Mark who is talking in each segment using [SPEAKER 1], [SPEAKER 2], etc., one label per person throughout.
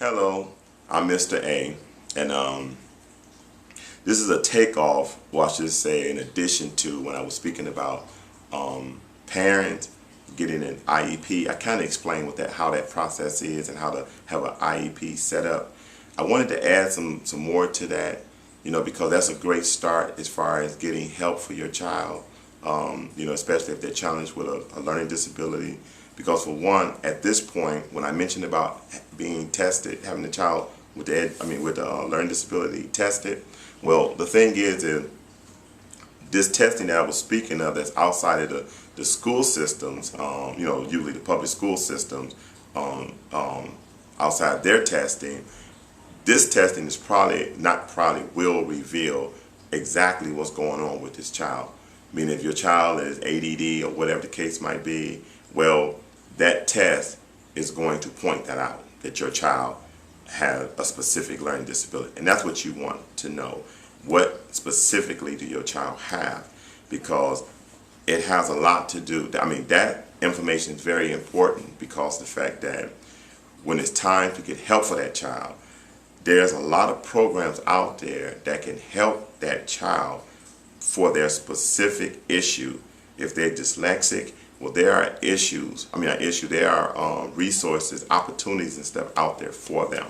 [SPEAKER 1] Hello, I'm Mr. A, and this is a takeoff, or I should say, in addition to when I was speaking about parents getting an IEP. I kind of explained how that process is and how to have an IEP set up. I wanted to add some more to that, because that's a great start as far as getting help for your child. Especially if they're challenged with a learning disability. Because for one, at this point, when I mentioned about being tested, having a child with the learning disability tested, well, the thing is that this testing that I was speaking of, that's outside of the school systems, usually the public school systems, outside their testing, this testing is will reveal exactly what's going on with this child. I mean, if your child is ADD or whatever the case might be, well, that test is going to point that out, that your child has a specific learning disability. And that's what you want to know. What specifically do your child have? Because it has a lot to do. I mean, that information is very important, because the fact that when it's time to get help for that child, there's a lot of programs out there that can help that child for their specific issue. If they're dyslexic, well, there are there are resources, opportunities and stuff out there for them.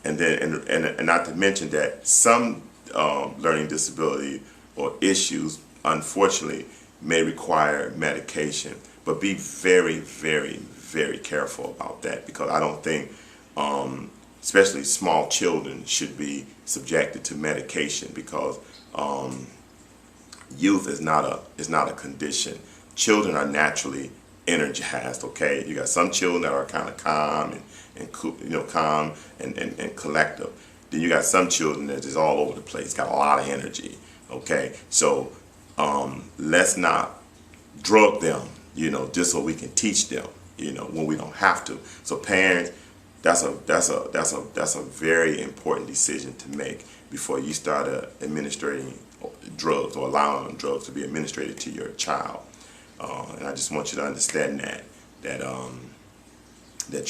[SPEAKER 1] And then, and not to mention that some learning disability or issues, unfortunately, may require medication. But be very, very, very careful about that, because I don't think, especially small children, should be subjected to medication, because youth is not a condition. Children are naturally energized. Okay, you got some children that are kind of calm and collective. Then you got some children that is all over the place, got a lot of energy. Okay, so let's not drug them, just so we can teach them, when we don't have to. So parents, that's a very important decision to make before you start administering drugs or allowing drugs to be administered to your child. And I just want you to understand that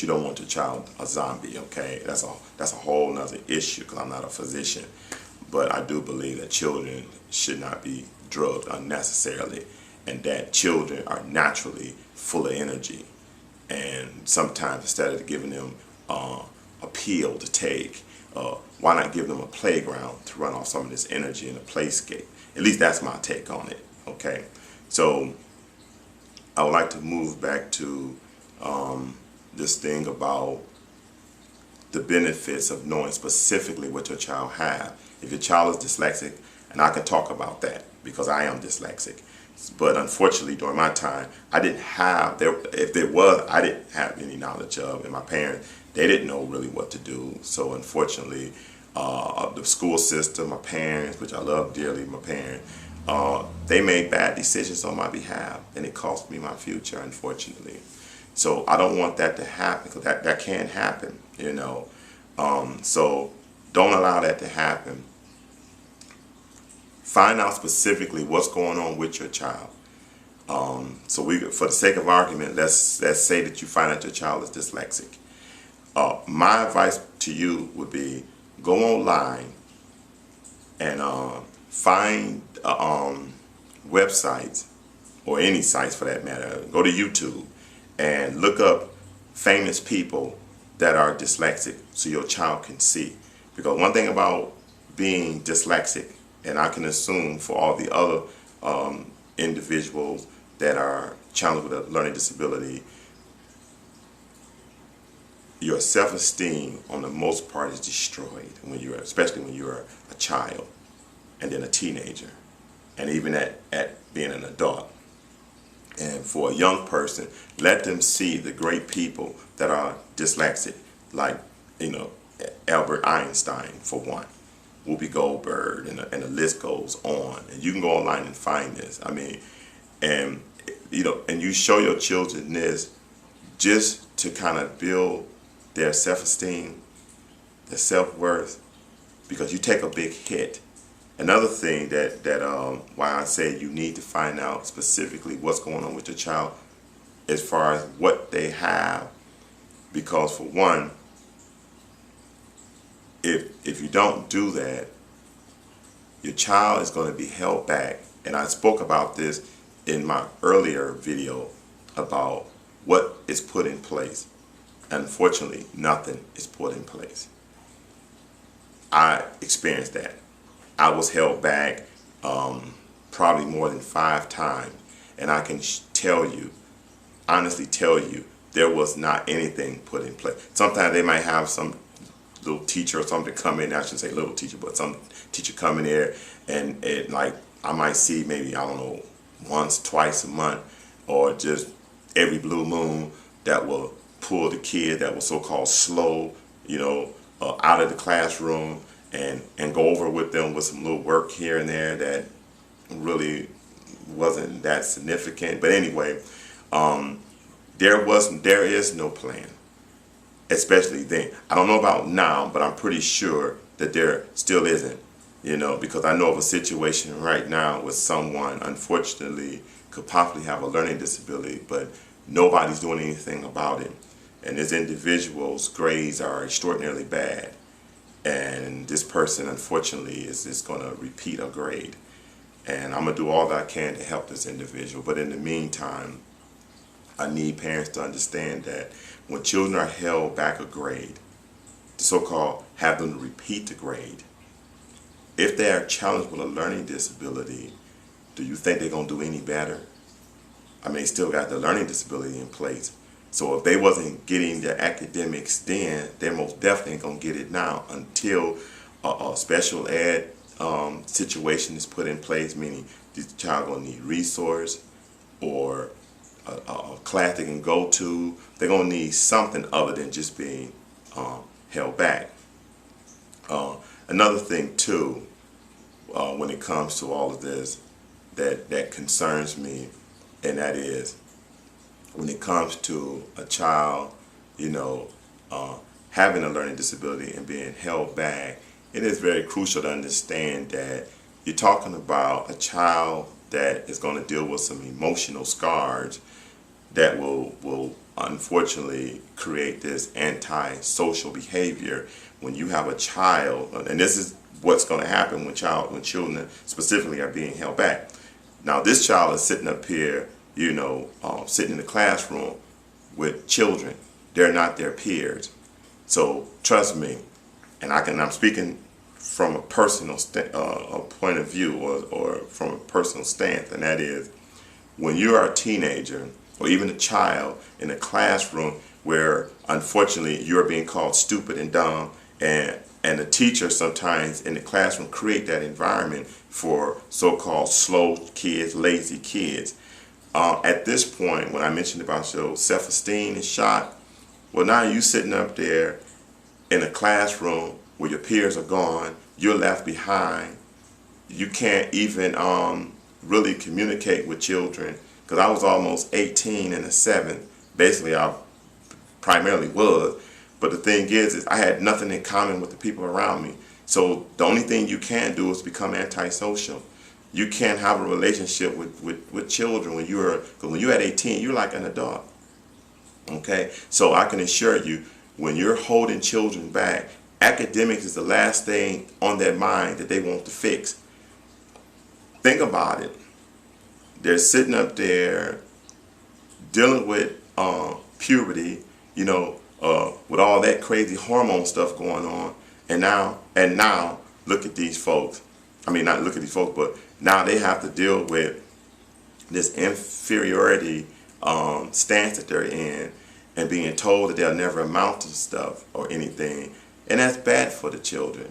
[SPEAKER 1] you don't want your child a zombie. Okay, that's a whole nother issue, because I'm not a physician, but I do believe that children should not be drugged unnecessarily, and that children are naturally full of energy. And sometimes, instead of giving them a pill to take, why not give them a playground to run off some of this energy in a playscape? At least that's my take on it. Okay, so I would like to move back to this thing about the benefits of knowing specifically what your child has. If your child is dyslexic, and I can talk about that because I am dyslexic, but unfortunately during my time, I didn't have, if there was, I didn't have any knowledge of, and my parents, they didn't know really what to do. So unfortunately, the school system, my parents, which I love dearly, my parents, they made bad decisions on my behalf, and it cost me my future, unfortunately. So I don't want that to happen, because that can happen, so don't allow that to happen. Find out specifically what's going on with your child. So for the sake of argument, let's say that you find out your child is dyslexic. My advice to you would be, go online and find websites, or any sites for that matter. Go to YouTube and look up famous people that are dyslexic, so your child can see. Because one thing about being dyslexic, and I can assume for all the other individuals that are challenged with a learning disability, your self-esteem on the most part is destroyed especially when you're a child, and then a teenager, and even at being an adult. And for a young person, let them see the great people that are dyslexic, like Albert Einstein, for one, Whoopi Goldberg, and the list goes on. And you can go online and find this. I mean, and you show your children this just to kind of build their self-esteem, their self-worth, because you take a big hit. Another thing why I say you need to find out specifically what's going on with your child as far as what they have, because for one, if you don't do that, your child is going to be held back. And I spoke about this in my earlier video about what is put in place. Unfortunately, nothing is put in place. I experienced that. I was held back probably more than 5 times. And I can tell you, honestly tell you, there was not anything put in place. Sometimes they might have some little teacher or something come in. I shouldn't say little teacher, but some teacher come in there, and like I might see maybe, I don't know, once, twice a month, or just every blue moon, that will pull the kid that was so-called slow, out of the classroom and go over with them with some little work here and there that really wasn't that significant. But anyway, there is no plan, especially then. I don't know about now, but I'm pretty sure that there still isn't, because I know of a situation right now with someone, unfortunately, could possibly have a learning disability, but nobody's doing anything about it. And this individual's grades are extraordinarily bad. And this person, unfortunately, is going to repeat a grade. And I'm going to do all that I can to help this individual. But in the meantime, I need parents to understand that when children are held back a grade, the so-called have them to repeat the grade, if they are challenged with a learning disability, do you think they're going to do any better? I mean, they still got the learning disability in place. So if they wasn't getting their academics then, they're most definitely going to get it now until a special ed situation is put in place, meaning this child going to need resource or a class they can go to. They're going to need something other than just being held back. Another thing too, when it comes to all of this, that concerns me, and that is when it comes to a child, having a learning disability and being held back, it is very crucial to understand that you're talking about a child that is going to deal with some emotional scars that will unfortunately create this anti-social behavior when you have a child, and this is what's going to happen when children specifically are being held back. Now this child is sitting up here, sitting in the classroom with children. They're not their peers. So trust me, and I'm speaking from a personal point of view or from a personal stance, and that is when you are a teenager or even a child in a classroom where unfortunately you're being called stupid and dumb, and the teacher sometimes in the classroom create that environment for so-called slow kids, lazy kids. At this point, when I mentioned about your self-esteem is shot, well, now you sitting up there in a classroom where your peers are gone, you're left behind. You can't even really communicate with children, because I was almost 18 in the 7th. Basically, I primarily was. But the thing is I had nothing in common with the people around me. So the only thing you can do is become antisocial. You can't have a relationship with children because when you're at 18, you're like an adult. Okay? So I can assure you, when you're holding children back, academics is the last thing on their mind that they want to fix. Think about it. They're sitting up there dealing with puberty, with all that crazy hormone stuff going on, and now look at these folks. I mean, not look at these folks, but now they have to deal with this inferiority stance that they're in, and being told that they'll never amount to stuff or anything, and that's bad for the children,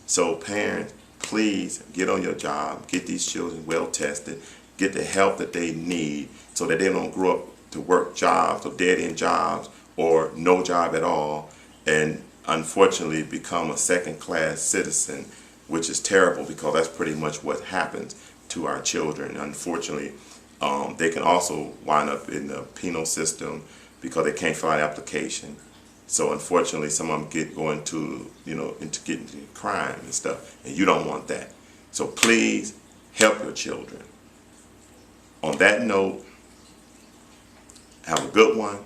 [SPEAKER 1] So parents, please get on your job, get these children well tested, get the help that they need so that they don't grow up to work jobs or dead-end jobs or no job at all, and unfortunately become a second-class citizen, which is terrible because that's pretty much what happens to our children. Unfortunately, they can also wind up in the penal system because they can't fill out an application. So unfortunately, some of them go into getting into crime and stuff, and you don't want that. So please help your children. On that note, have a good one.